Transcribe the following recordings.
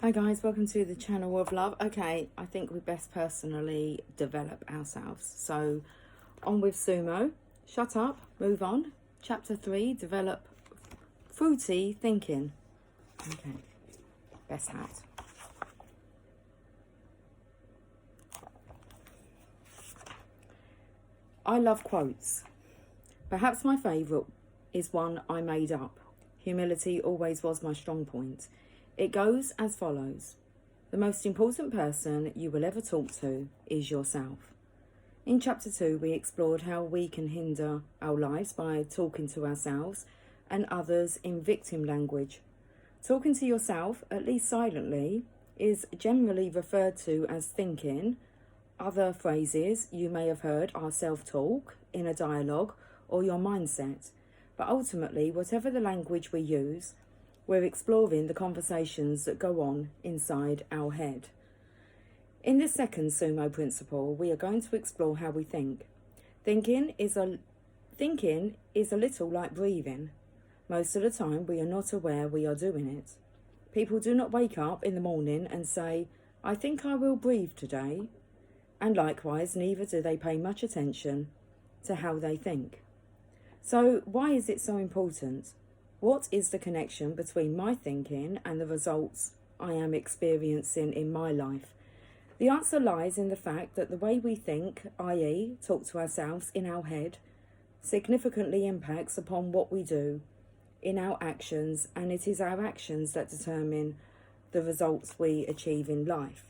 Hi guys, welcome to the channel of love. Okay, I think we best personally develop ourselves. So on with SUMO. Shut up, move on. Chapter 3, develop fruity thinking. Okay, best hat. I love quotes. Perhaps my favourite is one I made up. Humility always was my strong point. It goes as follows. The most important person you will ever talk to is yourself. In chapter 2, we explored how we can hinder our lives by talking to ourselves and others in victim language. Talking to yourself, at least silently, is generally referred to as thinking. Other phrases you may have heard are self-talk, inner dialogue, or your mindset. But ultimately, whatever the language we use, we're exploring the conversations that go on inside our head. In this second SUMO principle, we are going to explore how we think. Thinking is a little like breathing. Most of the time, we are not aware we are doing it. People do not wake up in the morning and say, "I think I will breathe today." And likewise, neither do they pay much attention to how they think. So why is it so important? What is the connection between my thinking and the results I am experiencing in my life? The answer lies in the fact that the way we think, i.e., talk to ourselves in our head, significantly impacts upon what we do in our actions, and it is our actions that determine the results we achieve in life.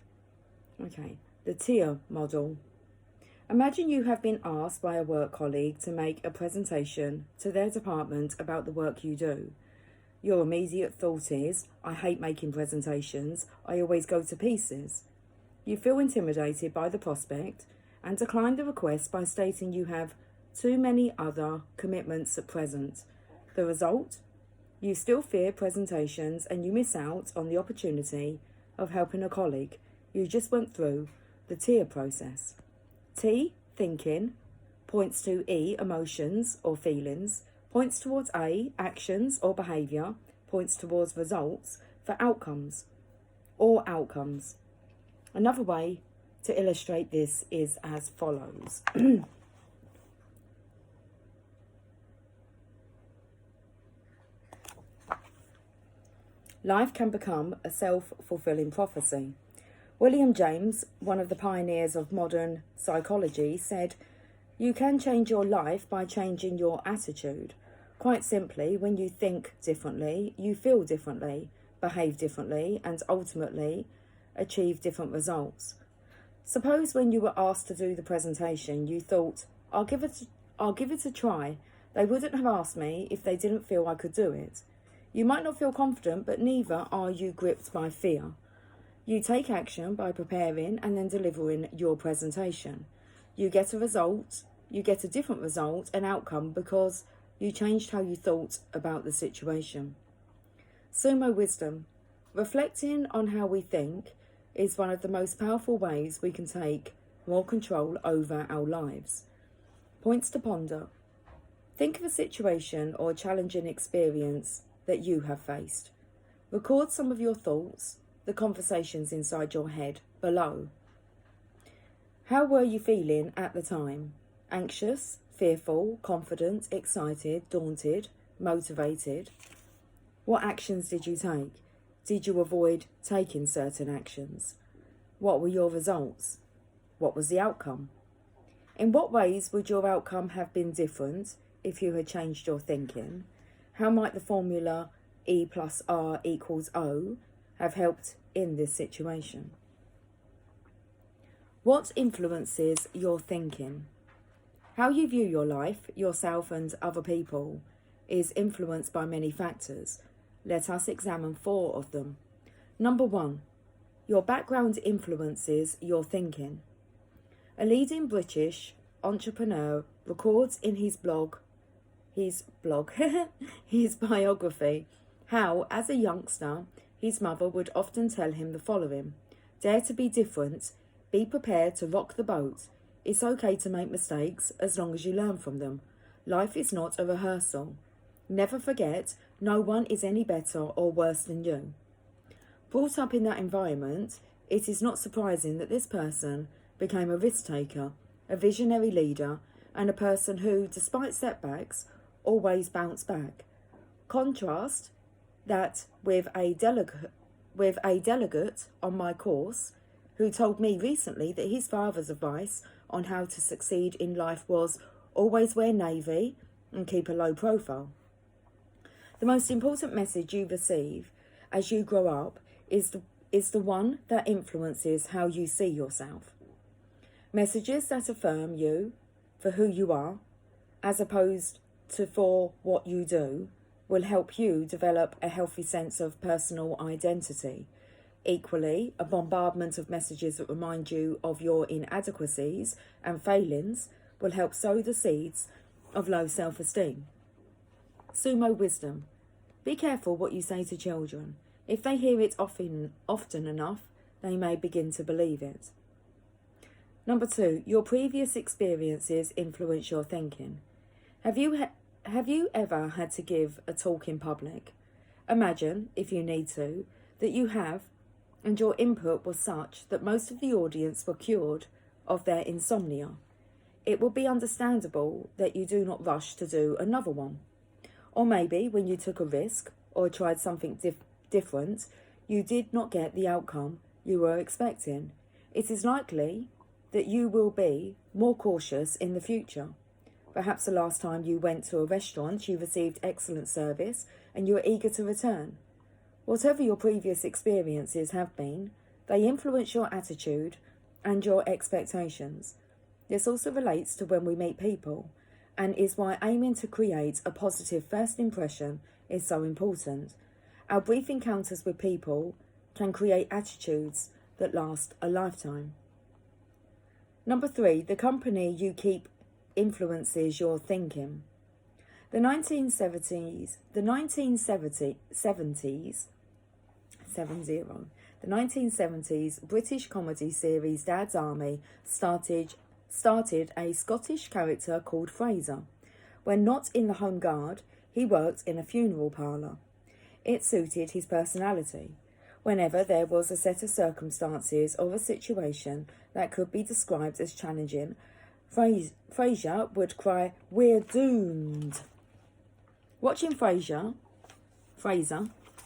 Okay, the tier model. Imagine you have been asked by a work colleague to make a presentation to their department about the work you do. Your immediate thought is, "I hate making presentations, I always go to pieces." You feel intimidated by the prospect and decline the request by stating you have too many other commitments at present. The result? You still fear presentations and you miss out on the opportunity of helping a colleague. You just went through the tier process. T, thinking, points to E, emotions or feelings, points towards A, actions or behaviour, points towards results for outcomes or outcomes. Another way to illustrate this is as follows. Life can become a self-fulfilling prophecy. William James, one of the pioneers of modern psychology, said, "You can change your life by changing your attitude. Quite simply, when you think differently, you feel differently, behave differently, and ultimately achieve different results." Suppose when you were asked to do the presentation, you thought, I'll give it a try. They wouldn't have asked me if they didn't feel I could do it. You might not feel confident, but neither are you gripped by fear. You take action by preparing and then delivering your presentation. You get a result, you get a different result, an outcome, because you changed how you thought about the situation. SUMO wisdom. Reflecting on how we think is one of the most powerful ways we can take more control over our lives. Points to ponder. Think of a situation or challenging experience that you have faced. Record some of your thoughts, the conversations inside your head below. How were you feeling at the time? Anxious, fearful, confident, excited, daunted, motivated? What actions did you take? Did you avoid taking certain actions? What were your results? What was the outcome? In what ways would your outcome have been different if you had changed your thinking? How might the formula E plus R equals O have helped in this situation? What influences your thinking? How you view your life, yourself and other people is influenced by many factors. Let us examine 4 of them. Number 1, your background influences your thinking. A leading British entrepreneur records in his biography, how, as a youngster, his mother would often tell him the following: "Dare to be different, be prepared to rock the boat. It's okay to make mistakes as long as you learn from them. Life is not a rehearsal. Never forget, no one is any better or worse than you." Brought up in that environment, it is not surprising that this person became a risk taker, a visionary leader, and a person who, despite setbacks, always bounced back. Contrast that with a delegate on my course who told me recently that his father's advice on how to succeed in life was always wear navy and keep a low profile. The most important message you receive as you grow up is the one that influences how you see yourself. Messages that affirm you for who you are, as opposed to for what you do, will help you develop a healthy sense of personal identity. Equally, a bombardment of messages that remind you of your inadequacies and failings will help sow the seeds of low self-esteem. SUMO wisdom. Be careful what you say to children. If they hear it often enough, they may begin to believe it. Number 2, your previous experiences influence your thinking. Have you ever had to give a talk in public? Imagine, if you need to, that you have, and your input was such that most of the audience were cured of their insomnia. It will be understandable that you do not rush to do another one. Or maybe when you took a risk or tried something different, you did not get the outcome you were expecting. It is likely that you will be more cautious in the future. Perhaps the last time you went to a restaurant, you received excellent service and you are eager to return. Whatever your previous experiences have been, they influence your attitude and your expectations. This also relates to when we meet people, and is why aiming to create a positive first impression is so important. Our brief encounters with people can create attitudes that last a lifetime. Number 3, the company you keep influences your thinking. The 1970s British comedy series Dad's Army started a Scottish character called Fraser. When not in the Home Guard, he worked in a funeral parlour. It suited his personality. Whenever there was a set of circumstances or a situation that could be described as challenging, Fraser would cry, "We're doomed." Watching Fraser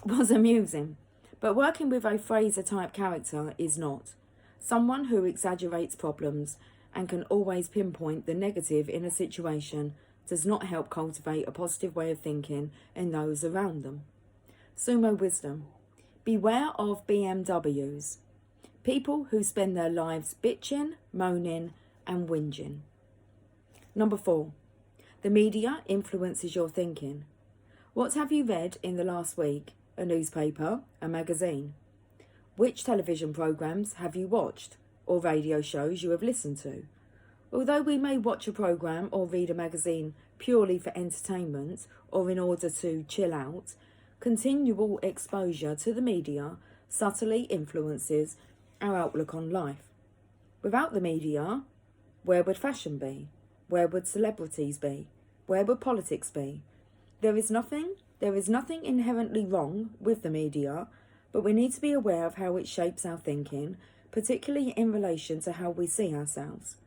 was amusing, but working with a Fraser-type character is not. Someone who exaggerates problems and can always pinpoint the negative in a situation does not help cultivate a positive way of thinking in those around them. SUMO wisdom. Beware of BMWs. People who spend their lives bitching, moaning, and whinging. Number 4. The media influences your thinking. What have you read in the last week? A newspaper, a magazine? Which television programs have you watched, or radio shows you have listened to? Although we may watch a program or read a magazine purely for entertainment or in order to chill out, continual exposure to the media subtly influences our outlook on life. Without the media, where would fashion be? Where would celebrities be? Where would politics be? There is nothing inherently wrong with the media, but we need to be aware of how it shapes our thinking, particularly in relation to how we see ourselves.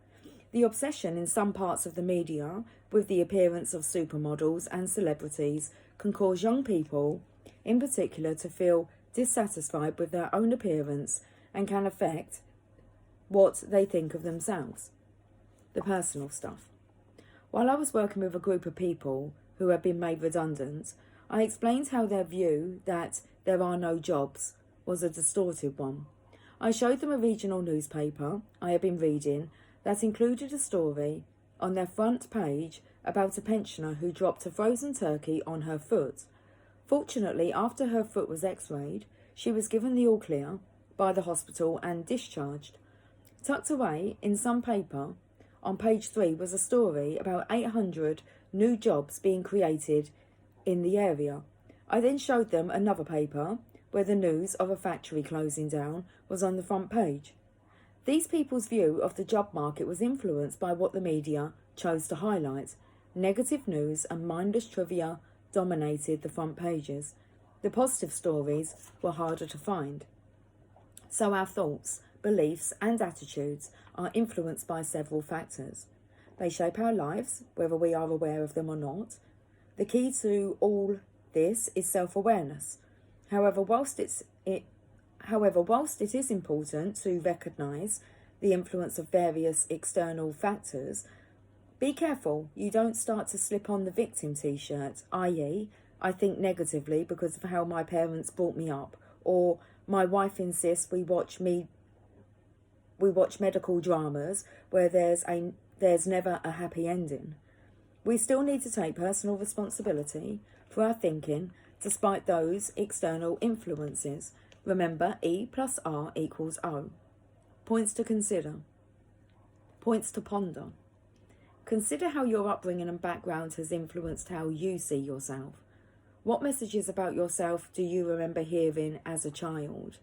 The obsession in some parts of the media with the appearance of supermodels and celebrities can cause young people, in particular, to feel dissatisfied with their own appearance and can affect what they think of themselves. The personal stuff. While I was working with a group of people who had been made redundant, I explained how their view that there are no jobs was a distorted one. I showed them a regional newspaper I had been reading that included a story on their front page about a pensioner who dropped a frozen turkey on her foot. Fortunately, after her foot was x-rayed, she was given the all clear by the hospital and discharged. Tucked away in some paper, on page 3 was a story about 800 new jobs being created in the area. I then showed them another paper where the news of a factory closing down was on the front page. These people's view of the job market was influenced by what the media chose to highlight. Negative news and mindless trivia dominated the front pages. The positive stories were harder to find. So our thoughts, beliefs and attitudes are influenced by several factors. They shape our lives, whether we are aware of them or not. The key to all this is self-awareness. However, whilst it is important to recognise the influence of various external factors, be careful you don't start to slip on the victim t-shirt, i.e., I think negatively because of how my parents brought me up, or my wife insists we watch medical dramas where there's never a happy ending. We still need to take personal responsibility for our thinking despite those external influences. Remember, E plus R equals O. Points to consider. Points to ponder. Consider how your upbringing and background has influenced how you see yourself. What messages about yourself do you remember hearing as a child?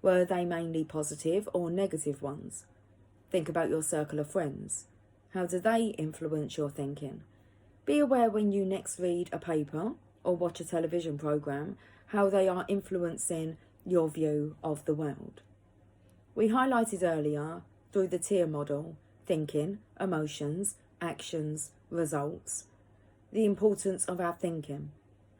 Were they mainly positive or negative ones? Think about your circle of friends. How do they influence your thinking? Be aware when you next read a paper or watch a television programme, how they are influencing your view of the world. We highlighted earlier, through the tier model, thinking, emotions, actions, results, the importance of our thinking.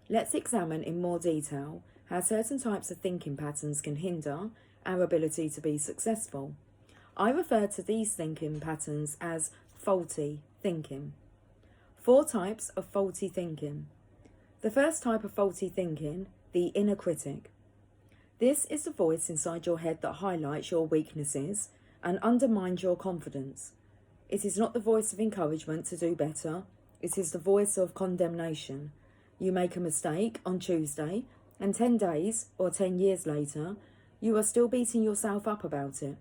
Let's examine in more detail how certain types of thinking patterns can hinder our ability to be successful. I refer to these thinking patterns as faulty thinking. 4 types of faulty thinking. The first type of faulty thinking, the inner critic. This is the voice inside your head that highlights your weaknesses and undermines your confidence. It is not the voice of encouragement to do better, it is the voice of condemnation. You make a mistake on Tuesday, and 10 days or 10 years later, you are still beating yourself up about it.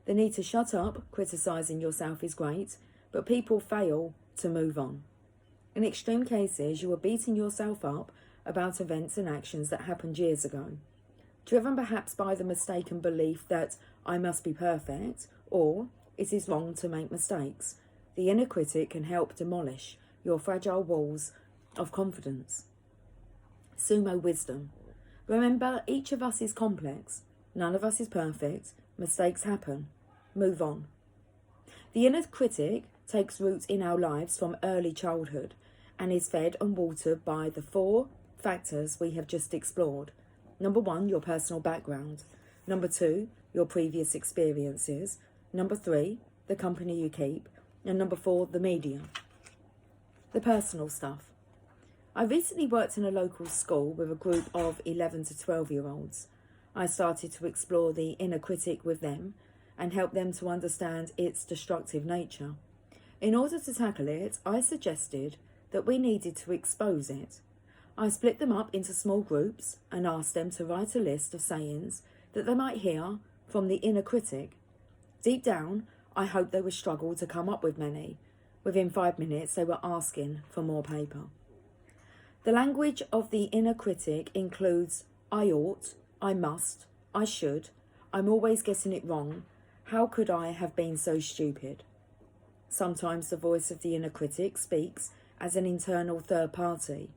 The need to shut up criticising yourself is great, but people fail to move on. In extreme cases, you are beating yourself up about events and actions that happened years ago, driven perhaps by the mistaken belief that I must be perfect, or it is wrong to make mistakes. The inner critic can help demolish your fragile walls of confidence. SUMO wisdom. Remember, each of us is complex. None of us is perfect. Mistakes happen. Move on. The inner critic takes root in our lives from early childhood and is fed and watered by the 4 factors we have just explored. Number 1, your personal background. Number 2, your previous experiences. Number 3, the company you keep. And number 4, the media. The personal stuff. I recently worked in a local school with a group of 11 to 12-year-olds. I started to explore the inner critic with them and help them to understand its destructive nature. In order to tackle it, I suggested that we needed to expose it. I split them up into small groups and asked them to write a list of sayings that they might hear from the inner critic. Deep down, I hoped they would struggle to come up with many. Within 5 minutes, they were asking for more paper. The language of the inner critic includes I ought, I must, I should, I'm always getting it wrong, how could I have been so stupid? Sometimes the voice of the inner critic speaks as an internal third party.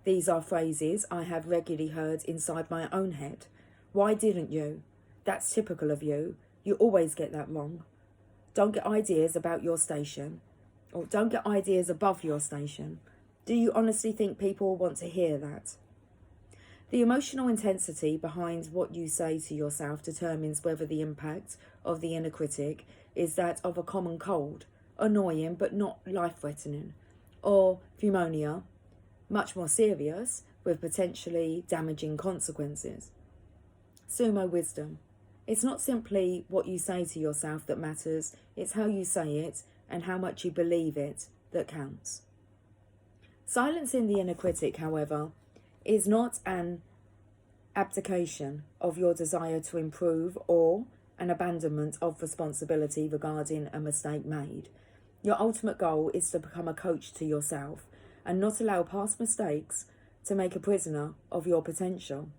These are phrases I have regularly heard inside my own head. Why didn't you? That's typical of you. You always get that wrong. Don't get ideas about your station, or don't get ideas above your station. Do you honestly think people want to hear that? The emotional intensity behind what you say to yourself determines whether the impact of the inner critic is that of a common cold, annoying but not life-threatening, or pneumonia, much more serious with potentially damaging consequences. SUMO wisdom. It's not simply what you say to yourself that matters, it's how you say it and how much you believe it that counts. Silencing the inner critic, however, is not an abdication of your desire to improve or an abandonment of responsibility regarding a mistake made. Your ultimate goal is to become a coach to yourself and not allow past mistakes to make a prisoner of your potential.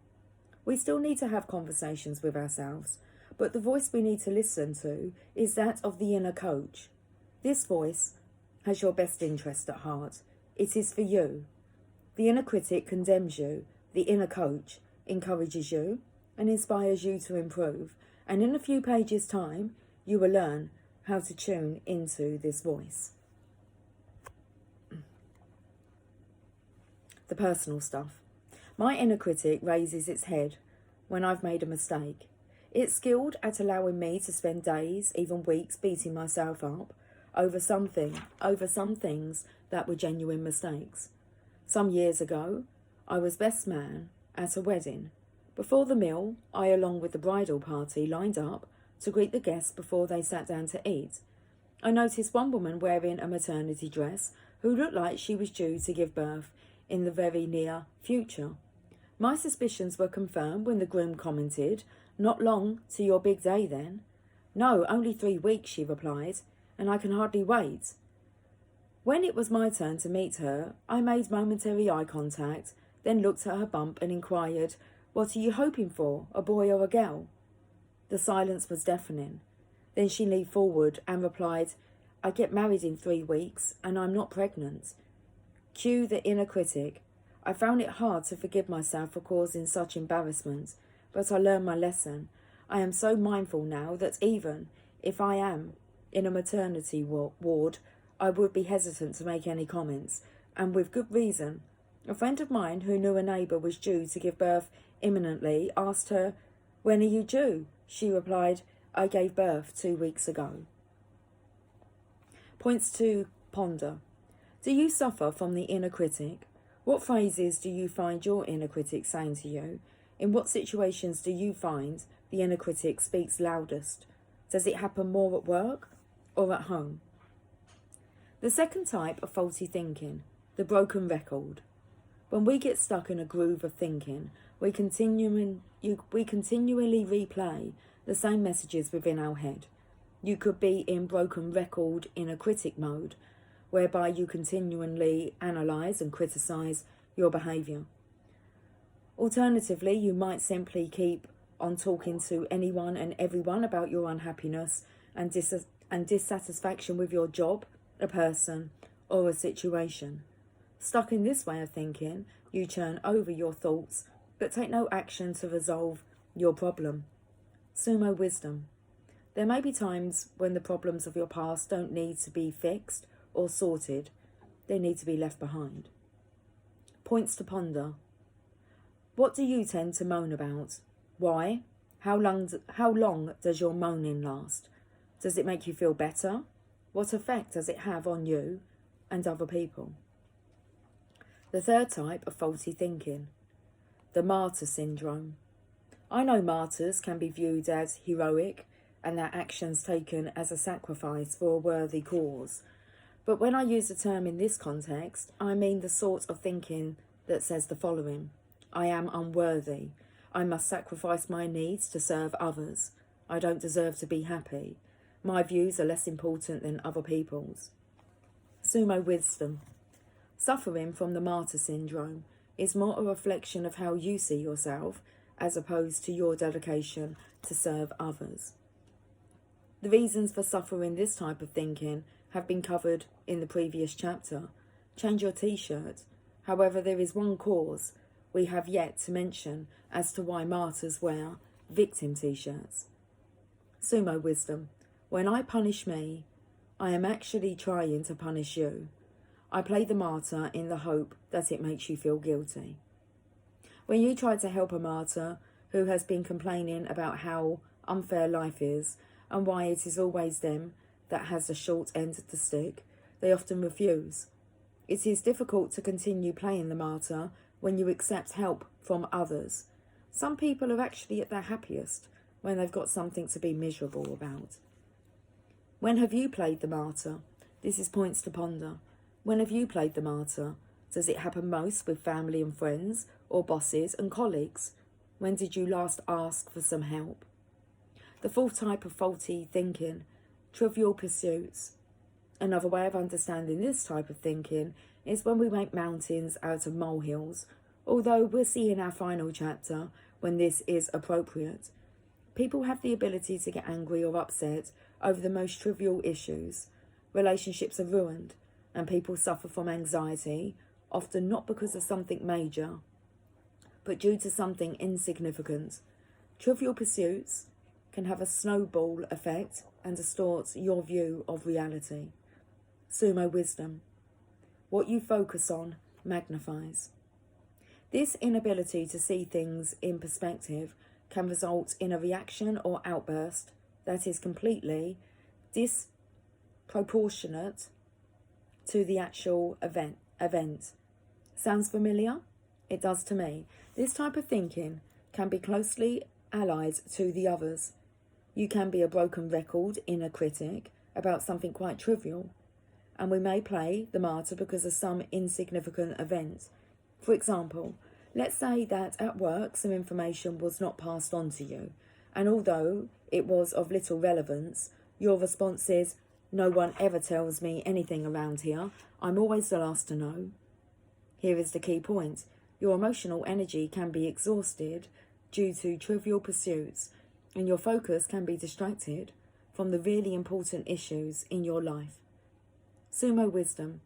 We still need to have conversations with ourselves, but the voice we need to listen to is that of the inner coach. This voice has your best interest at heart. It is for you. The inner critic condemns you. The inner coach encourages you and inspires you to improve. And in a few pages' time, you will learn how to tune into this voice. The personal stuff. My inner critic raises its head when I've made a mistake. It's skilled at allowing me to spend days, even weeks, beating myself up over some things that were genuine mistakes. Some years ago, I was best man at a wedding. Before the meal, I, along with the bridal party, lined up to greet the guests before they sat down to eat. I noticed one woman wearing a maternity dress who looked like she was due to give birth in the very near future. My suspicions were confirmed when the groom commented, "Not long to your big day then." "No, only 3 weeks," she replied, "and I can hardly wait." When it was my turn to meet her, I made momentary eye contact, then looked at her bump and inquired, "What are you hoping for, a boy or a girl?" The silence was deafening. Then she leaned forward and replied, "I get married in 3 weeks and I'm not pregnant." Cue the inner critic. I found it hard to forgive myself for causing such embarrassment, but I learned my lesson. I am so mindful now that even if I am in a maternity ward, I would be hesitant to make any comments, and with good reason. A friend of mine who knew a neighbour was due to give birth imminently asked her, "When are you due?" She replied, "I gave birth 2 weeks ago." Points to ponder. Do you suffer from the inner critic? What phrases do you find your inner critic saying to you? In what situations do you find the inner critic speaks loudest? Does it happen more at work or at home? The second type of faulty thinking, the broken record. When we get stuck in a groove of thinking, we continually replay the same messages within our head. You could be in broken record inner critic mode, whereby you continually analyse and criticise your behaviour. Alternatively, you might simply keep on talking to anyone and everyone about your unhappiness and dissatisfaction with your job, a person, or a situation. Stuck in this way of thinking, you churn over your thoughts but take no action to resolve your problem. SUMO wisdom. There may be times when the problems of your past don't need to be fixed or sorted, they need to be left behind. Points to ponder. What do you tend to moan about? Why? How long does your moaning last? Does it make you feel better? What effect does it have on you and other people? The third type of faulty thinking, the martyr syndrome. I know martyrs can be viewed as heroic and their actions taken as a sacrifice for a worthy cause. But when I use the term in this context, I mean the sort of thinking that says the following: I am unworthy. I must sacrifice my needs to serve others. I don't deserve to be happy. My views are less important than other people's. SUMO wisdom. Suffering from the martyr syndrome is more a reflection of how you see yourself as opposed to your dedication to serve others. The reasons for suffering this type of thinking have been covered in the previous chapter. Change your t-shirt. However, there is one cause we have yet to mention as to why martyrs wear victim t-shirts. SUMO wisdom. When I punish me, I am actually trying to punish you. I play the martyr in the hope that it makes you feel guilty. When you try to help a martyr who has been complaining about how unfair life is and why it is always them that has the short end of the stick, they often refuse. It is difficult to continue playing the martyr when you accept help from others. Some people are actually at their happiest when they've got something to be miserable about. When have you played the martyr? This is points to ponder. When have you played the martyr? Does it happen most with family and friends, or bosses and colleagues? When did you last ask for some help? The fourth type of faulty thinking, trivial pursuits. Another way of understanding this type of thinking is when we make mountains out of molehills, although we'll see in our final chapter when this is appropriate. People have the ability to get angry or upset over the most trivial issues. Relationships are ruined, and people suffer from anxiety, often not because of something major, but due to something insignificant. Trivial pursuits can have a snowball effect and distort your view of reality. SUMO wisdom. What you focus on magnifies. This inability to see things in perspective can result in a reaction or outburst that is completely disproportionate to the actual event. Sounds familiar? It does to me. This type of thinking can be closely allied to the others. You can be a broken record inner critic about something quite trivial, and we may play the martyr because of some insignificant event. For example, let's say that at work some information was not passed on to you, and although it was of little relevance, your response is, "No one ever tells me anything around here. I'm always the last to know." Here is the key point. Your emotional energy can be exhausted due to trivial pursuits, and your focus can be distracted from the really important issues in your life. SUMO wisdom.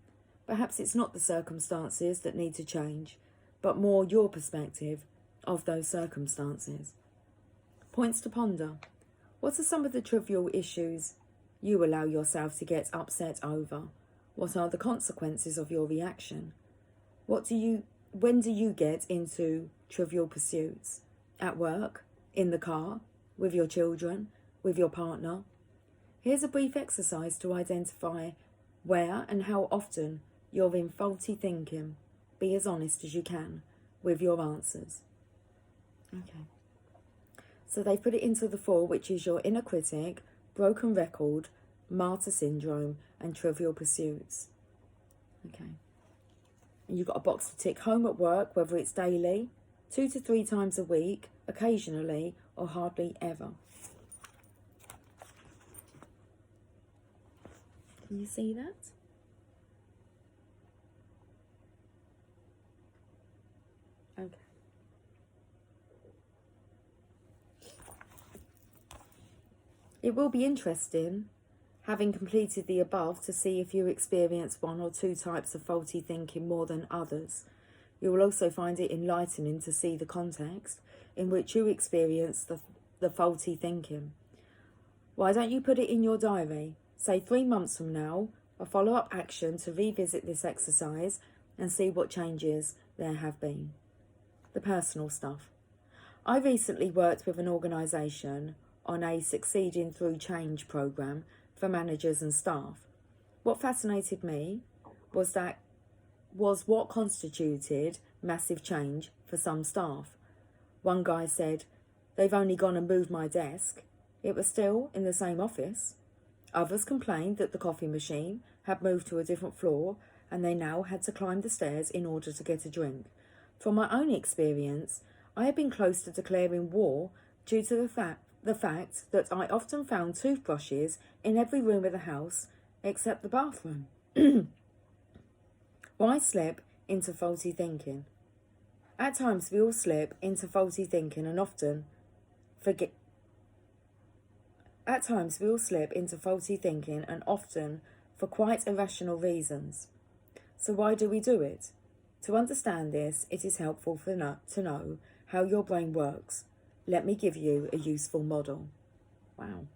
Perhaps it's not the circumstances that need to change, but more your perspective of those circumstances. Points to ponder. What are some of the trivial issues you allow yourself to get upset over? What are the consequences of your reaction? When do you get into trivial pursuits? At work? In the car? With your children? With your partner? Here's a brief exercise to identify where and how often you're in faulty thinking. Be as honest as you can with your answers. Okay. So they've put it into the 4, which is your inner critic, broken record, martyr syndrome, and trivial pursuits. Okay. And you've got a box to tick: home, at work, whether it's daily, 2 to 3 times a week, occasionally, or hardly ever. Can you see that? Okay. It will be interesting, having completed the above, to see if you experience 1 or 2 types of faulty thinking more than others. You will also find it enlightening to see the context in which you experience the faulty thinking. Why don't you put it in your diary? Say 3 months from now, a follow-up action to revisit this exercise and see what changes there have been. The personal stuff. I recently worked with an organisation on a Succeeding Through Change programme for managers and staff. What fascinated me was what constituted massive change for some staff. One guy said, "They've only gone and moved my desk. It was still in the same office." Others complained that the coffee machine had moved to a different floor and they now had to climb the stairs in order to get a drink. From my own experience, I had been close to declaring war due to the fact that I often found toothbrushes in every room of the house except the bathroom. Why slip into faulty thinking? At times we all slip into faulty thinking and often forget. At times we all slip into faulty thinking and often for quite irrational reasons. So why do we do it? To understand this, it is helpful to know how your brain works. Let me give you a useful model. Wow.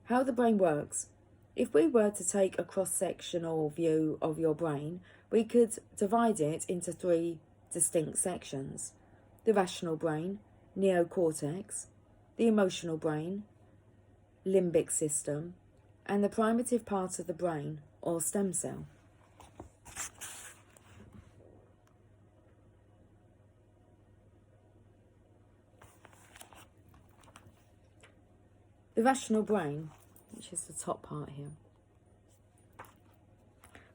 How the brain works. If we were to take a cross-sectional view of your brain, we could divide it into 3 distinct sections: the rational brain, neocortex, the emotional brain, limbic system, and the primitive part of the brain, or stem cell. The rational brain, which is the top part here,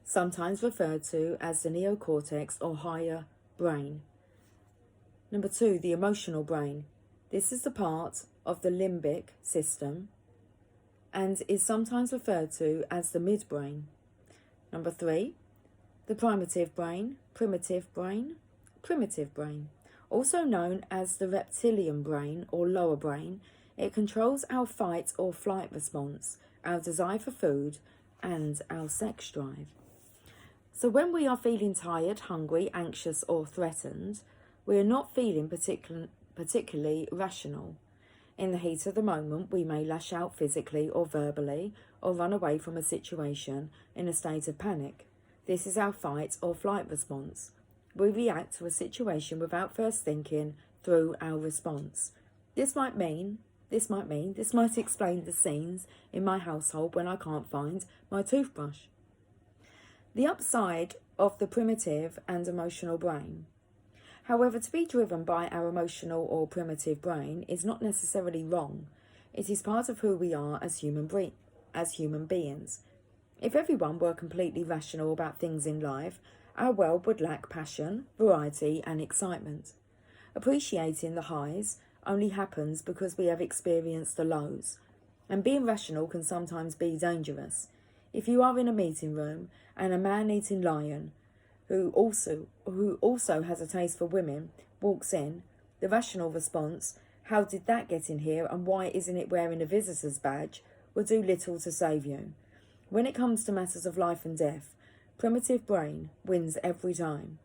sometimes referred to as the neocortex or higher brain. Number 2, the emotional brain. This is the part of the limbic system and is sometimes referred to as the midbrain. Number 3, the primitive brain, also known as the reptilian brain or lower brain. It controls our fight or flight response, our desire for food, and our sex drive. So when we are feeling tired, hungry, anxious, or threatened, we are not feeling particularly rational. In the heat of the moment, we may lash out physically or verbally, or run away from a situation in a state of panic. This is our fight or flight response. We react to a situation without first thinking through our response. This might explain the scenes in my household when I can't find my toothbrush. The upside of the primitive and emotional brain. However, to be driven by our emotional or primitive brain is not necessarily wrong. It is part of who we are as human beings. If everyone were completely rational about things in life, our world would lack passion, variety, and excitement. Appreciating the highs only happens because we have experienced the lows, and being rational can sometimes be dangerous. If you are in a meeting room and a man-eating lion who also has a taste for women walks in, the rational response, "How did that get in here and why isn't it wearing a visitor's badge?" will do little to save you. When it comes to matters of life and death, primitive brain wins every time.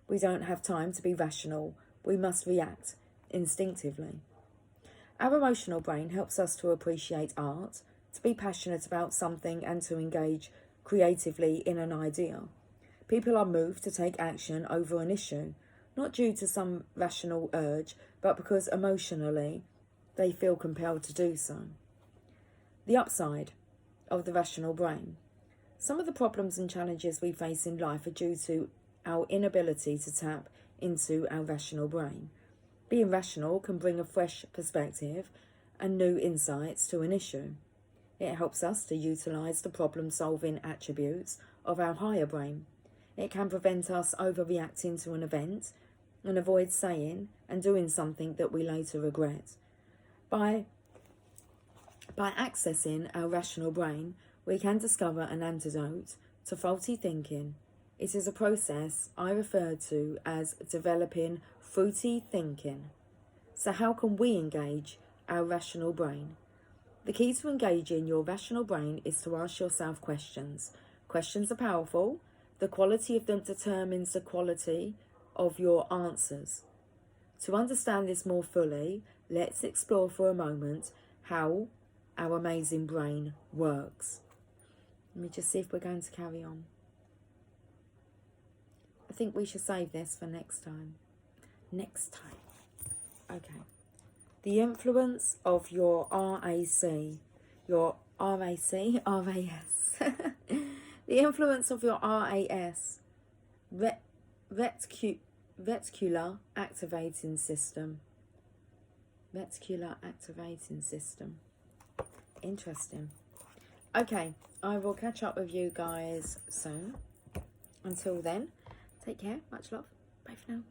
We don't have time to be rational. We must react instinctively. Our emotional brain helps us to appreciate art, to be passionate about something, and to engage creatively in an idea. People are moved to take action over an issue, not due to some rational urge, but because emotionally they feel compelled to do so. The upside of the rational brain. Some of the problems and challenges we face in life are due to our inability to tap into our rational brain. Being rational can bring a fresh perspective and new insights to an issue. It helps us to utilise the problem-solving attributes of our higher brain. It can prevent us overreacting to an event and avoid saying and doing something that we later regret. By accessing our rational brain, we can discover an antidote to faulty thinking. It is a process I refer to as developing fruity thinking. So how can we engage our rational brain? The key to engaging your rational brain is to ask yourself questions. Questions are powerful. The quality of them determines the quality of your answers. To understand this more fully, let's explore for a moment how our amazing brain works. Let me just see if we're going to carry on. I think we should save this for next time. Okay. The influence of your RAS. The influence of your RAS, reticular activating system. Reticular activating system. Interesting. Okay, I will catch up with you guys soon. Until then, take care. Much love. Bye for now.